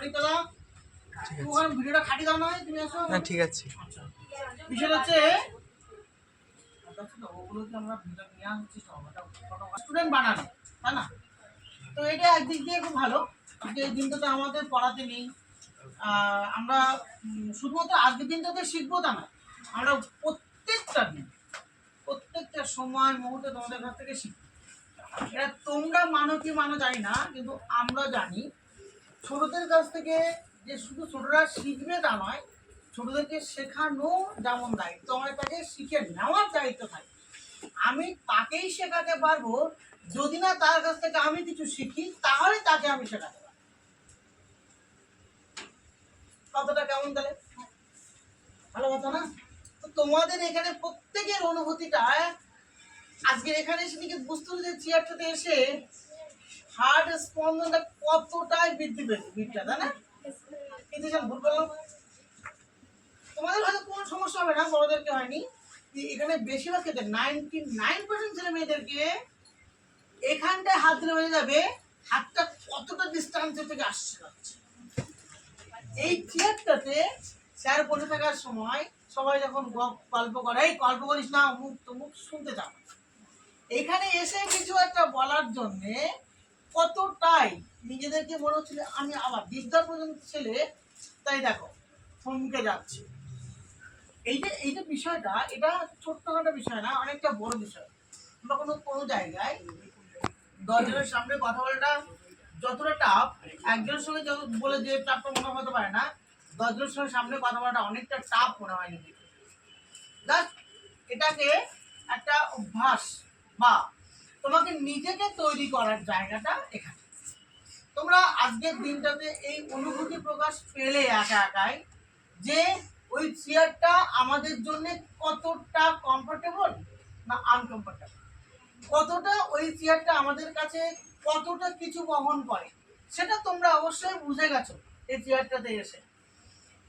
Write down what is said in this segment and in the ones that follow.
অনিতা ওখানে ভিডিওটা খাটি দাও না, তুমি আসো। হ্যাঁ ঠিক আছে। বিষয় হচ্ছে স্টুডেন্ট বানানো, তাই না? তো এটা একদিক দিয়ে খুব ভালো যে এই দিনটাতে আমাদের পড়াতে নেই। আমরা শুধুমাত্র আজকের দিনটাতে শিখবো তা না, আমরা প্রত্যেকটা দিন প্রত্যেকটা সময় মুহূর্তে তোমাদের কাছ থেকে শিখবো। এটা তোমরা মানো কি মানো জানি না, কিন্তু আমরা জানি ছোটদের কাছ থেকে যে শুধু ছোটরা শিখবে তা নয়, ছোটদেরকে শেখানো যেমন দায়িত্ব আমার, তাকে শিখে নেওয়ার দায়িত্ব থাকে। আমি তাকেই শেখাতে পারবো যদি না তার কাছ থেকে আমি কিছু শিখি, তাহলে তাকে আমি শেখাতে পারবো। কতটা কেমন তাহলে? ভালো কথা না? তো তোমাদের এখানে প্রত্যেকের অনুভূতিটা আজকে এখানে সেদিকে বুঝতে হবে যে চেয়ারটাতে এসে হার্ট স্পন্দনটা কতটাই বৃদ্ধি পেয়েছে, ভিড়টা, তাই না? কিন্তু ভুল করলাম, তোমাদের হয়তো কোনো সমস্যা হবে না, বড়দেরকে হয়নি। এখানে বেশিরভাগ ক্ষেত্রে 99% ছেলে মেয়েদেরকে এখানটায় হাত দিলে হয়ে যাবে হাতটা কতটা ডিস্টেন্সের থেকে আসছে। এই চেয়ারটাতে স্যার বসে থাকার সময় সবাই যখন গল্প করে, এই গল্প করিস না, মুখ তো মুখ শুনতে চাও, এখানে এসে কিছু একটা বলার জন্যে কতটাই নিজেদেরকে মনে হচ্ছিল আমি আবার বিদ্যা পর্যন্ত ছেলে, তাই দেখো থমকে যাচ্ছে। এইটা বিষয়টা, এটা ছোট্টখাটো বিষয় না, অনেকটা বড় বিষয়। আমরা কোনো জায়গায় 10 জনের সামনে কথা বলাটা যতটা টাফ, একজনের সঙ্গে বলে যে টাফটা মনে হতে পারে না, 10 জনের সঙ্গে সামনে কথা বলাটা অনেকটা টাফ মনে হয় নিজেকে। জাস্ট এটাকে একটা অভ্যাস বা তোমাকে নিজেকে তৈরি করার জায়গাটা এখানে। তোমরা আজকের দিনটাতে এই অনুভূতি প্রকাশ পেলে একা একাই যে ওই চেয়ারটা আমাদের জন্য কতটা কমফোর্টেবল না আনকমফোর্টেবল, কতটা ওই চেয়ারটা আমাদের কাছে কতটা কিছু বহন করে, সেটা তোমরা অবশ্যই বুঝে গেছো এই চেয়ারটাতে এসে।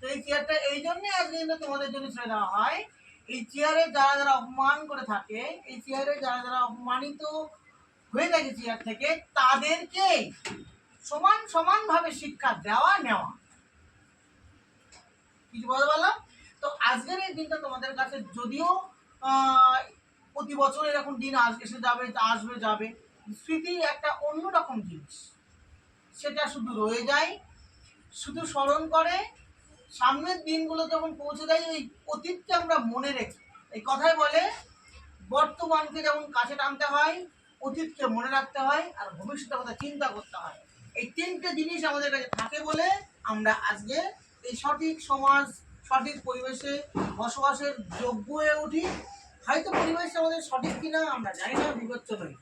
তো এই চেয়ারটা এই জন্যই আজকে তোমাদের জন্য ছেড়ে দেওয়া হয়। এই চেয়ারে যারা যারা অপমান করে থাকে, এই চেয়ারে যারা যারা অপমানিত হয়ে থাকে চেয়ার থেকে, তাদেরকে সমান সমানভাবে শিক্ষা দেওয়া নেওয়া। কিছু বলতে পারলাম? তো আজকের এই দিনটা তোমাদের কাছে যদিও প্রতি বছর এরকম দিন এসে যাবে, আসবে যাবে, স্মৃতির একটা অন্যরকম জিনিস, সেটা শুধু রয়ে যায়, শুধু স্মরণ করে সামনের দিনগুলো যখন পৌঁছে দেয় ওই অতীতকে আমরা মনে রেখে। এই কথাই বলে বর্তমানকে যেমন কাছে টানতে হয়, অতীতকে মনে রাখতে হয়, আর ভবিষ্যতের কথা চিন্তা করতে হয়। এই তিনটে জিনিস আমাদের কাছে থাকে বলে আমরা আজকে এই সঠিক সমাজ, সঠিক পরিবেশে বসবাসের যোগ্য হয়ে উঠি। হয়তো পরিবেশ আমাদের সঠিক কিনা আমরা জানি না, বিবেচ্য নই,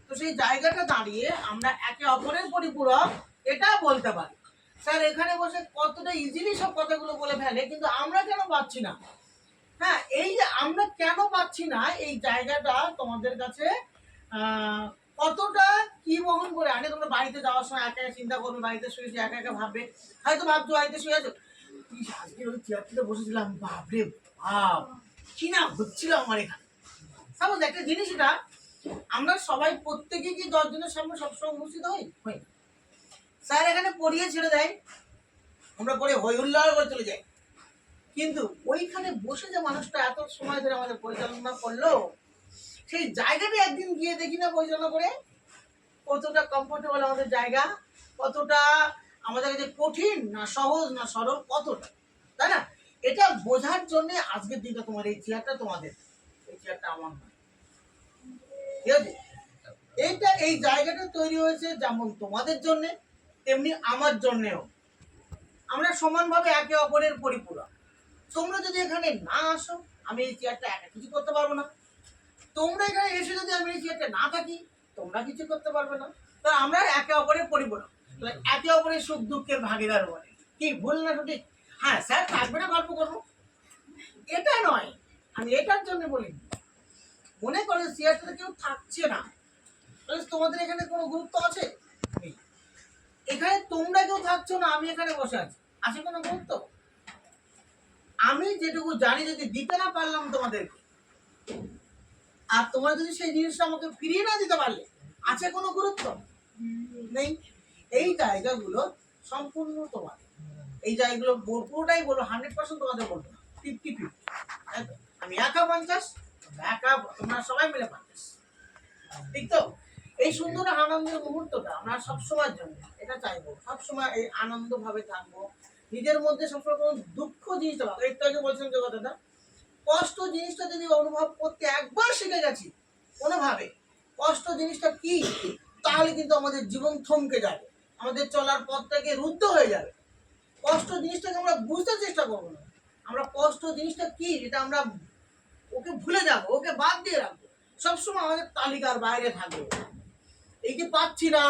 তো সেই জায়গাটা দাঁড়িয়ে আমরা একে অপরের পরিপূরক এটা বলতে পারি। স্যার এখানে বসে কতটা ইজিলি সব কথাগুলো বলে ফেলে, কিন্তু আমরা কেন পাচ্ছি না? হ্যাঁ, এই যে আমরা কেন পাচ্ছি না, এই জায়গাটা তোমাদের কাছে কতটা কি বহন করে আনে। তোমরা বাড়িতে যাওয়ার সময় একা একা চিন্তা করবে, বাড়িতে শুয়েছি একা একা ভাববে, হয়তো ভাবছো বাড়িতে শুয়ে আছো আজকে ওই চেয়ারটিতে বসেছিলাম, বাপরে বাপ কি না হচ্ছিল আমার এখানে। সাপোজ একটা জিনিস, এটা আমরা সবাই প্রত্যেকে কি 10 জনের সামনে সবসময় উপস্থিত হই? স্যার এখানে পড়িয়ে ছেড়ে দেয়, আমরা পড়ে হই হুল্লাড় করে চলে যাই, কিন্তু ওইখানে বসে যে মানুষটা এত সময় ধরে আমাদের পরিচালনা করলো, সেই জায়গাটা একদিন গিয়ে দেখি না পরিচালনা করে কতটা কমফোর্টেবল আমাদের জায়গা, কতটা আমাদের কাছে কঠিন না সহজ না সরল, কতটা, তাই না? এটা বোঝার জন্য আজকের দিনটা তোমার এই চেয়ারটা তোমাদের, এই চেয়ারটা আমার নয়, ঠিক আছে? এইটা এই জায়গাটা তৈরি হয়েছে যেমন তোমাদের জন্য তেমনি আমার জন্যেও। আমরা সমানভাবে একে অপরের পরিপূরক। তোমরা যদি এখানে না আসো, আমি এই চেয়ারটা একা কিছু করতে পারবো না। তোমরা এখানে এসে যদি আমি এই চেয়ারটা না থাকি, তোমরা কিছু করতে পারবে না। তো আমরা একে অপরের পরিপূরক, একে অপরের সুখ দুঃখের ভাগিদার বলে। কি ভুল না সঠিক? হ্যাঁ স্যার থাকবে না, গল্প করবো, এটা নয়, আমি এটার জন্য বলি। মনে করো চেয়ারটাতে কেউ থাকছে না, তোমাদের এখানে কোনো গুরুত্ব আছে? এখানে তোমরা কেউ থাকছো না, আমি এখানে বসে আছি, আছে কোনো গুরুত্ব? আমি যেটুকু জানি যদি দিতে না পারলাম তোমাদেরকে, আর তোমরা যদি সেই জিনিসটা আমাকে ফিরিয়ে না দিতে পারলে, আছে কোনো গুরুত্ব? নেই। এই জায়গাগুলো সম্পূর্ণ তোমাদের। এই জায়গাগুলো পুরোটাই বলবো, 100% তোমাদের বলবো না, 50-50। আমি একা 50, একা তোমরা সবাই মিলে 50, ঠিক তো? এই সুন্দর আনন্দের মুহূর্তটা আমরা সবসময়ের জন্য এটা চাইবো, সবসময় এই আনন্দ ভাবে থাকবো। নিজের মধ্যে সবসময় কোনো দুঃখ জিনিসটা, একটু আগে বলছিলাম যে কথাটা, কষ্ট জিনিসটা যদি অনুভব করতে একবার শিখে গেছি কোনোভাবে, কষ্ট জিনিসটা কি, তাহলে কিন্তু আমাদের জীবন থমকে যাবে, আমাদের চলার পথটাকে রুদ্ধ হয়ে যাবে। কষ্ট জিনিসটাকে আমরা বুঝতে চেষ্টা করবো না, আমরা কষ্ট জিনিসটা কি এটা আমরা ওকে ভুলে যাবো, ওকে বাদ দিয়ে রাখবো, সবসময় আমাদের তালিকার বাইরে থাকবে। এই যে পাচ্ছি না,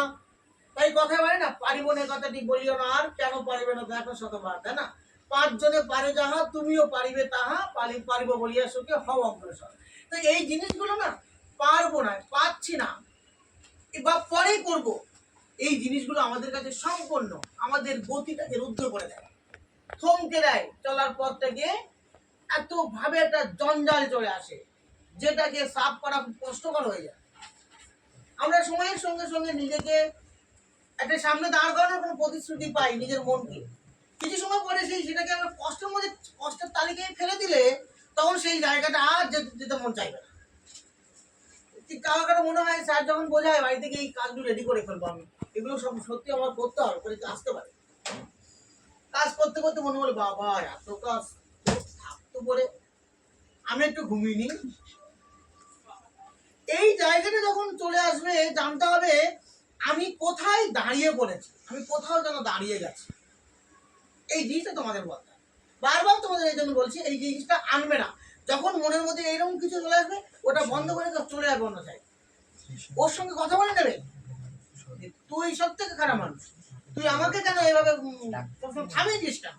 তাই কথা বলে না, পারিব না কথাটি বলিও না আর, কেন পারিবে না দেখো শতবার, তাই না? 5 জনে পারে যাহা, তুমিও পারিবে তাহা, পারিব বলিয়া সুখে হও অগ্রসর। তো এই জিনিসগুলো না, পারবো না, পাচ্ছি না, বা পরে করব, এই জিনিসগুলো আমাদের কাছে সম্পূর্ণ আমাদের গতিটাকে রুদ্ধ করে দেয়, থমকে দেয়, চলার পথটাকে এত ভাবে একটা জঞ্জাল চলে আসে, যেটাকে সাফ করা খুব কষ্টকর হয়ে যায়। আমরা সময়ের সঙ্গে সঙ্গে নিজেকে একটা সামনে দাঁড় করানোর কোনো প্রতিশ্রুতি পাই নিজের মনকে, কিছু সময় পরে সেটাকে আমরা কষ্টের মধ্যে, কষ্টের তালিকায় ফেলে দিলে তখন সেই জায়গাটা আর যেতে মন চাইবে না। কারো কারো মনে হয় স্যার যখন বোঝায় বাড়ি থেকে এই কাজগুলো রেডি করে ফেলবো, আমি এগুলো সব সত্যি আমার করতে হবে, করে আসতে পারে। কাজ করতে করতে মনে হলো বাবা এত কাজ থাকতো পরে, আমি একটু ঘুমিয়ে নিই। এই জায়গাটা যখন চলে আসবে জানতে হবে আমি কোথায় দাঁড়িয়ে পড়েছি, আমি কোথাও যেন দাঁড়িয়ে গেছি। এই জিনিসটা তোমাদের বলতে বারবার তোমাদের এই জন্য বলছি, এই জিনিসটা আনবে না। যখন মনের মধ্যে এইরকম কিছু চলে আসবে, ওটা বন্ধ করে চলে যাবে অন্য সাইড, ওর সঙ্গে কথা বলে নেবে, তুই সব থেকে খারাপ মানুষ, তুই আমাকে কেন এইভাবে থামিয়ে দিস কেন,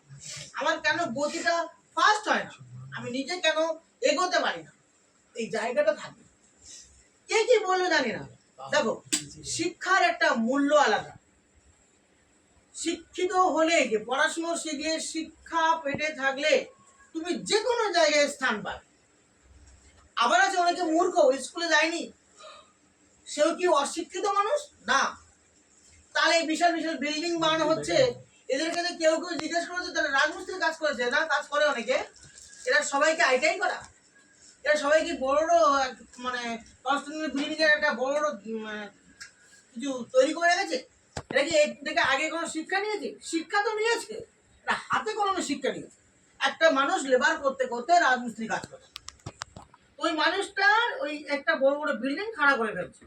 আমার কেন গতিটা ফাস্ট হয় না, আমি নিজে কেন এগোতে পারি না, এই জায়গাটা থাকে। কে কি বললো জানি না। দেখো, শিক্ষার একটা মূল্য আলাদা। শিক্ষিত হলে, যে পড়াশুনো শিখলে, শিক্ষা পেটে থাকলে তুমি যে কোনো জায়গায় স্থান পাবে। আবার আছে অনেকে মূর্খ, স্কুলে যায়নি, সেও কি অশিক্ষিত মানুষ না? তাহলে বিশাল বিশাল বিল্ডিং বানানো হচ্ছে, এদের কাছে কেউ কেউ জিজ্ঞেস করেছে তারা রাজমিস্ত্রির কাজ করেছে না, কাজ করে অনেকে, এরা সবাইকে আইটাই করা, এরা সবাই কি বড় বড় মানে কনস্ট্রাকশন বিল্ডিং এর একটা বড় বড় কিছু তৈরি করে রেখেছে? এরা কি এর থেকে আগে কোনো শিক্ষা নিয়েছে? শিক্ষা তো নিয়েছে, এরা হাতে কলমে শিক্ষা নিয়েছে। একটা মানুষ লেবার করতে করতে রাজমিস্ত্রি কাজ করে, ওই মানুষটার ওই একটা বড় বড় বিল্ডিং খাড়া করে ফেলছে,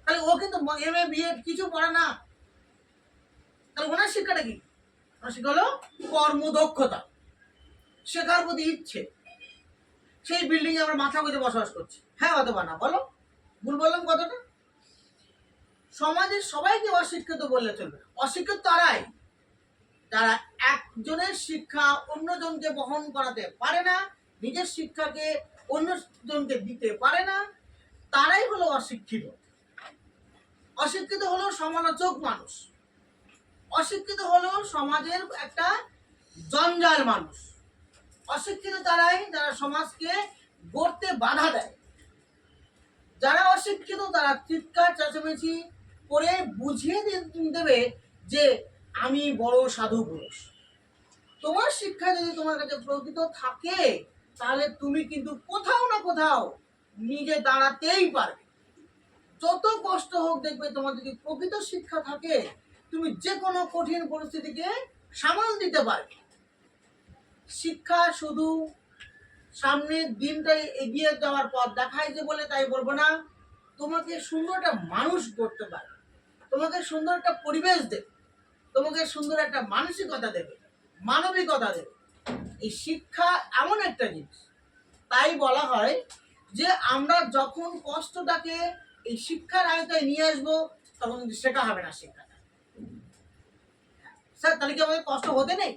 তাহলে ও কিন্তু MA BEd কিছু পড়ে না, তাহলে ওনার শিক্ষাটা কি? ওনার শিক্ষা হলো কর্মদক্ষতা, শেখার প্রতি ইচ্ছে। সেই বিল্ডিং এ আমরা মাথা গুঁজে বসবাস করছি, হ্যাঁ অথবা না, বলো ভুল বললাম কতটা? সমাজের সবাইকে অশিক্ষিত বললে চলবে, অশিক্ষিত তারাই যারা একজনের শিক্ষা অন্যজনকে বহন করাতে পারে না, নিজের শিক্ষাকে অন্যজনকে দিতে পারে না, তারাই হলো অশিক্ষিত। অশিক্ষিত হলো সমালোচক মানুষ, অশিক্ষিত হলো সমাজের একটা জঞ্জাল মানুষ, অশিক্ষিত তারাই যারা সমাজকে গড়তে বাধা দেয়। যারা অশিক্ষিত তারা চিৎকার চেঁচামেচি করে বুঝিয়ে দেবে যে আমি বড় সাধু পুরুষ। তোমার শিক্ষা যদি তোমার কাছে প্রকৃত থাকে, তাহলে তুমি কিন্তু কোথাও না কোথাও নিজে দাঁড়াতেই পারবে। যত কষ্ট হোক, দেখবে তোমার যদি প্রকৃত শিক্ষা থাকে, তুমি যে কোনো কঠিন পরিস্থিতিকে সামাল দিতে পারবে। শিক্ষা শুধু সামনের দিনটাই এগিয়ে যাওয়ার পথ দেখায় যে বলে তাই বলবো না, তোমাকে সুন্দর একটা মানুষ করতে পারে, তোমাকে সুন্দর একটা পরিবেশ দেবে, তোমাকে সুন্দর একটা মানসিকতা দেবে, মানবিকতা দেবে। এই শিক্ষা এমন একটা জিনিস, তাই বলা হয় যে আমরা যখন কষ্টটাকে এই শিক্ষার আয়তায় নিয়ে আসবো, তখন কিন্তু শেখা হবে না শিক্ষাটা। স্যার তাহলে কি আমাদের কষ্ট হতে নেই?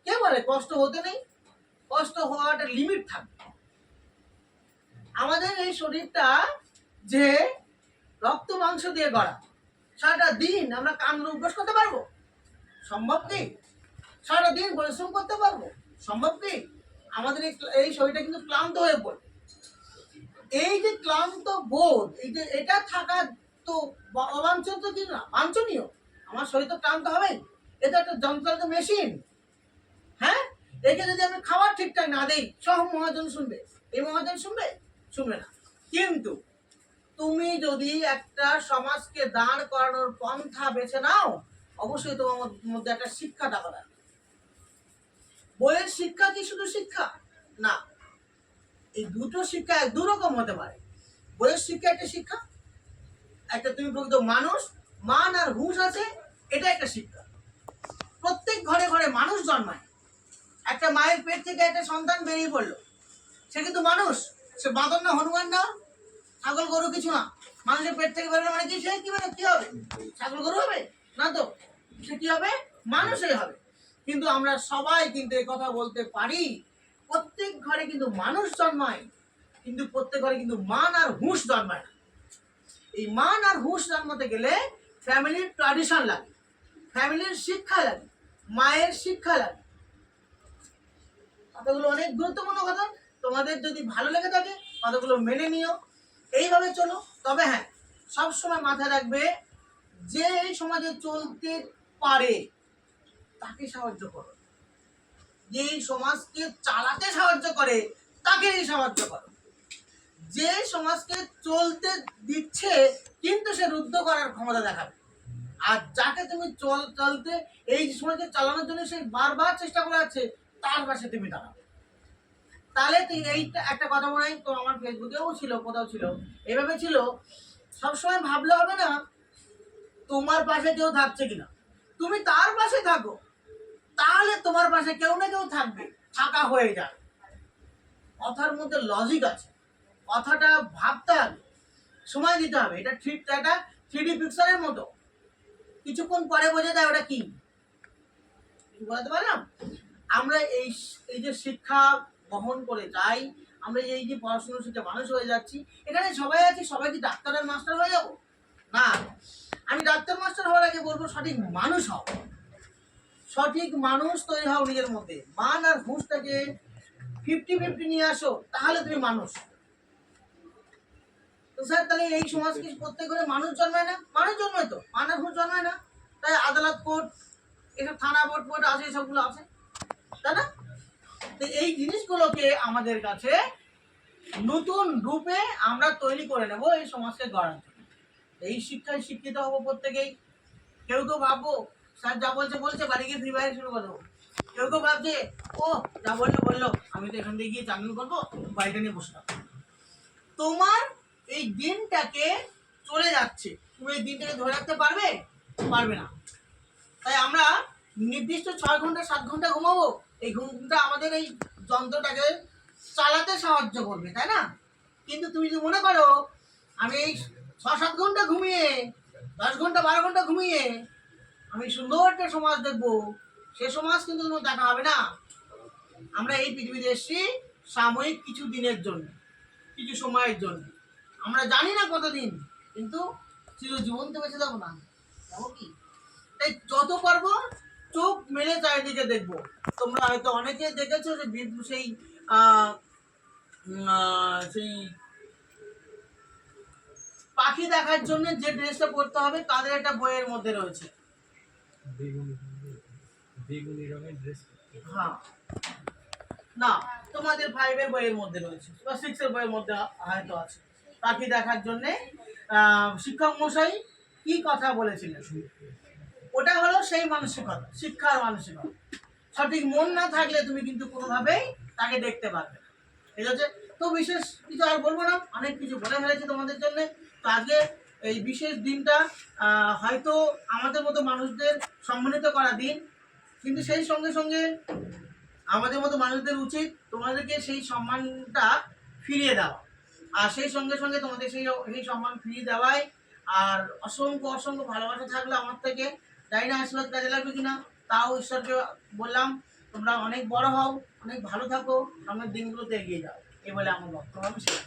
কে বলে কষ্ট হতে নেই? কষ্ট হওয়ার একটা লিমিট থাকবে। আমাদের এই শরীরটা যে রক্ত মাংস দিয়ে গড়া, সারাটা দিন আমরা কামড়ে অভ্যাস করতে পারবো? সম্ভব কি? সারা দিন পরিশ্রম করতে পারবো? সম্ভব কি? আমাদের এই শরীরটা কিন্তু ক্লান্ত হয়ে পড়ে। এই যে ক্লান্ত বোধ, এই যে এটা থাকা তো অবাঞ্ছনীয় কি না? বাঞ্ছনীয়। আমার শরীর তো ক্লান্ত হবে, এটা একটা যন্ত্রাংশ মেশিন। হ্যাঁ, একে যদি আমি খাবার ঠিকঠাক না দেই, সব মহাজন শুনবে, এই মহাজন শুনবে? শুনবে না। কিন্তু তুমি যদি একটা সমাজকে দাঁড় করানোর পন্থা বেছে নাও, অবশ্যই তোমার মধ্যে একটা শিক্ষা থাকা দরকার। বইয়ের শিক্ষা কি শুধু শিক্ষা না, এই দুটো শিক্ষা দুরকম হতে পারে। বইয়ের শিক্ষা একটা শিক্ষা, একটা তুমি প্রকৃত মানুষ, মান আর হুঁশ আছে, এটা একটা শিক্ষা। প্রত্যেক ঘরে ঘরে মানুষ জন্মায়। একটা মায়ের পেট থেকে একটা সন্তান বেরিয়ে পড়লো, সে কিন্তু মানুষ। সে বাঁদর না, হনুমান না, ছাগল গরু কিছু না। মানুষের পেট থেকে বেরোলে মানে কি, সে কি মানে কি হবে? ছাগল গরু হবে না তো, সে কি হবে? মানুষই হবে। কিন্তু আমরা সবাই কিন্তু এই কথা বলতে পারি, প্রত্যেক ঘরে কিন্তু মানুষ জন্মায়, কিন্তু প্রত্যেক ঘরে কিন্তু মান আর হুঁশ জন্মায় না। এই মান আর হুঁশ জন্মাতে গেলে ফ্যামিলির ট্র্যাডিশন লাগে, ফ্যামিলির শিক্ষা লাগে, মায়ের শিক্ষা লাগে। কথাগুলো অনেক গুরুত্বপূর্ণ কথা। তোমাদের যদি ভালো লেগে থাকে কথাগুলো মেনে নিও, এইভাবে চলো। তবে হ্যাঁ, সবসময় মাথায় রাখবে, যে এই সমাজে চলতে পারে তাকে সাহায্য করো, যে এই সমাজকে চালাতে সাহায্য করে তাকে সাহায্য করো। যে সমাজকে চলতে দিচ্ছে কিন্তু সে রুদ্ধ করার ক্ষমতা দেখাবে, আর যাকে তুমি চলতে এই সমাজকে চালানোর জন্য সে বারবার চেষ্টা করে যাচ্ছে, তার পাশে তুমি দাঁড়াবে। তাহলে তুই এইটা একটা কথা মনে হয় তো, আমার ফেসবুকেও ছিল, কোথাও ছিল, এভাবে ছিল, সবসময় ভাবলে হবে না তোমার পাশে কেউ থাকছে কিনা, তুমি তার পাশে থাকো, তাহলে তোমার পাশে কেউ না কেউ থাকবে, থাকা হয়ে যায়। কথার মধ্যে লজিক আছে, কথাটা ভাবতে হবে, সময় দিতে হবে। এটা ঠিক একটা 3D পিকচারের মতো, কিছুক্ষণ পরে বোঝা যায় ওটা কি। বলতে পারলাম? আমরা এই এই যে শিক্ষা বহন করে যাই, আমরা এই যে পড়াশোনা শিখে মানুষ হয়ে যাচ্ছি, এখানে সবাই আছি, সবাই কি ডাক্তার আর মাস্টার হয়ে যাবো? না, আমি ডাক্তার মাস্টার হওয়ার আগে বলবো সঠিক মানুষ হও, সঠিক মানুষ তৈরি হও নিজের মধ্যে। মান আর হুঁশটাকে 50-50 নিয়ে আসো, তাহলে তুমি মানুষ। তো স্যার, তাহলে এই সমাজকে প্রত্যেক করে মানুষ জন্মায় না? মানুষ জন্মায় তো, মান আর হুঁশ জন্মায় না। তাই আদালত, কোর্ট, এসব থানা, বোর্ড আছে, সবগুলো আছে, তাই না? তো এই জিনিসগুলোকে আমাদের কাছে নতুন রূপে আমরা তৈরি করে নেব এই সমাজকে গড়ার জন্য। এই শিক্ষায় শিক্ষিত হবো প্রত্যেকেই। কেউ কেউ ভাববো স্যার যা বলছে বাড়ি গিয়ে ফ্রি ফায়ার শুরু করবো। কেউ কেউ ভাবছে ও যা বললো, আমি তো এখান থেকে গিয়ে চাকরি করবো, বাড়িটা নিয়ে বসে থাকবো। তোমার এই দিনটাকে চলে যাচ্ছে, তুমি এই দিনটাকে ধরে রাখতে পারবে? পারবে না। তাই আমরা নির্দিষ্ট 6 ঘন্টা 7 ঘন্টা ঘুমাবো, এই ঘুমটা আমাদের এই যন্ত্রটাকে চালাতে সাহায্য করবে, তাই না? কিন্তু তুমি যদি মনে করো আমি এই 6-7 ঘন্টা ঘুমিয়ে, 10 ঘন্টা 12 ঘন্টা ঘুমিয়ে আমি সুন্দর একটা সমাজ দেখবো, সে সমাজ কিন্তু তোমার দেখা হবে না। আমরা এই পৃথিবীতে এসেছি সাময়িক কিছু দিনের জন্য, কিছু সময়ের জন্য, আমরা জানি না কতদিন, কিন্তু চিরজীবন তো বেঁচে যাবো না, যাবো কি? তাই যত পারবো চোখ মেলে চারিদিকে দেখবো। তোমরা হয়তো অনেকে দেখেছো যে সেই সেই পাখি দেখার জন্য যে ড্রেসটা পরতে হবে, তাদের একটা বইয়ের মধ্যে রয়েছে, বেগুনি রঙের ড্রেস। হ্যাঁ, না, তোমাদের 5 এর বইয়ের মধ্যে রয়েছে বা 6 এর বইয়ের মধ্যে হয়তো আছে। পাখি দেখার জন্য শিক্ষক মশাই কি কথা বলেছিলেন, ওটা হলো সেই মানসিকতা, শিক্ষার মানসিকতা। সঠিক মন না থাকলে তুমি কিন্তু কোনোভাবেই তাকে দেখতে পারবে না। ঠিক আছে? তো বিশেষ কিছু আর বলবো না, অনেক কিছু বলে ফেলেছি তোমাদের জন্য। তো আজকে এই বিশেষ দিনটা হয়তো আমাদের মতো মানুষদের সম্মানিত করা দিন, কিন্তু সেই সঙ্গে সঙ্গে আমাদের মতো মানুষদের উচিত তোমাদেরকে সেই সম্মানটা ফিরিয়ে দেওয়া, আর সেই সঙ্গে সঙ্গে তোমাদের সেই সম্মান ফিরিয়ে দেওয়াই। আর অসংখ্য অসংখ্য ভালোবাসা থাকলো আমার থেকে, জানি না আশীর্বাদ কাজে লাগবে কিনা, তাও ঈশ্বরকে বললাম তোমরা অনেক বড় হও, অনেক ভালো থাকো, সামনের দিনগুলোতে এগিয়ে যাও। এই বলে আমার বক্তব্য শেষ।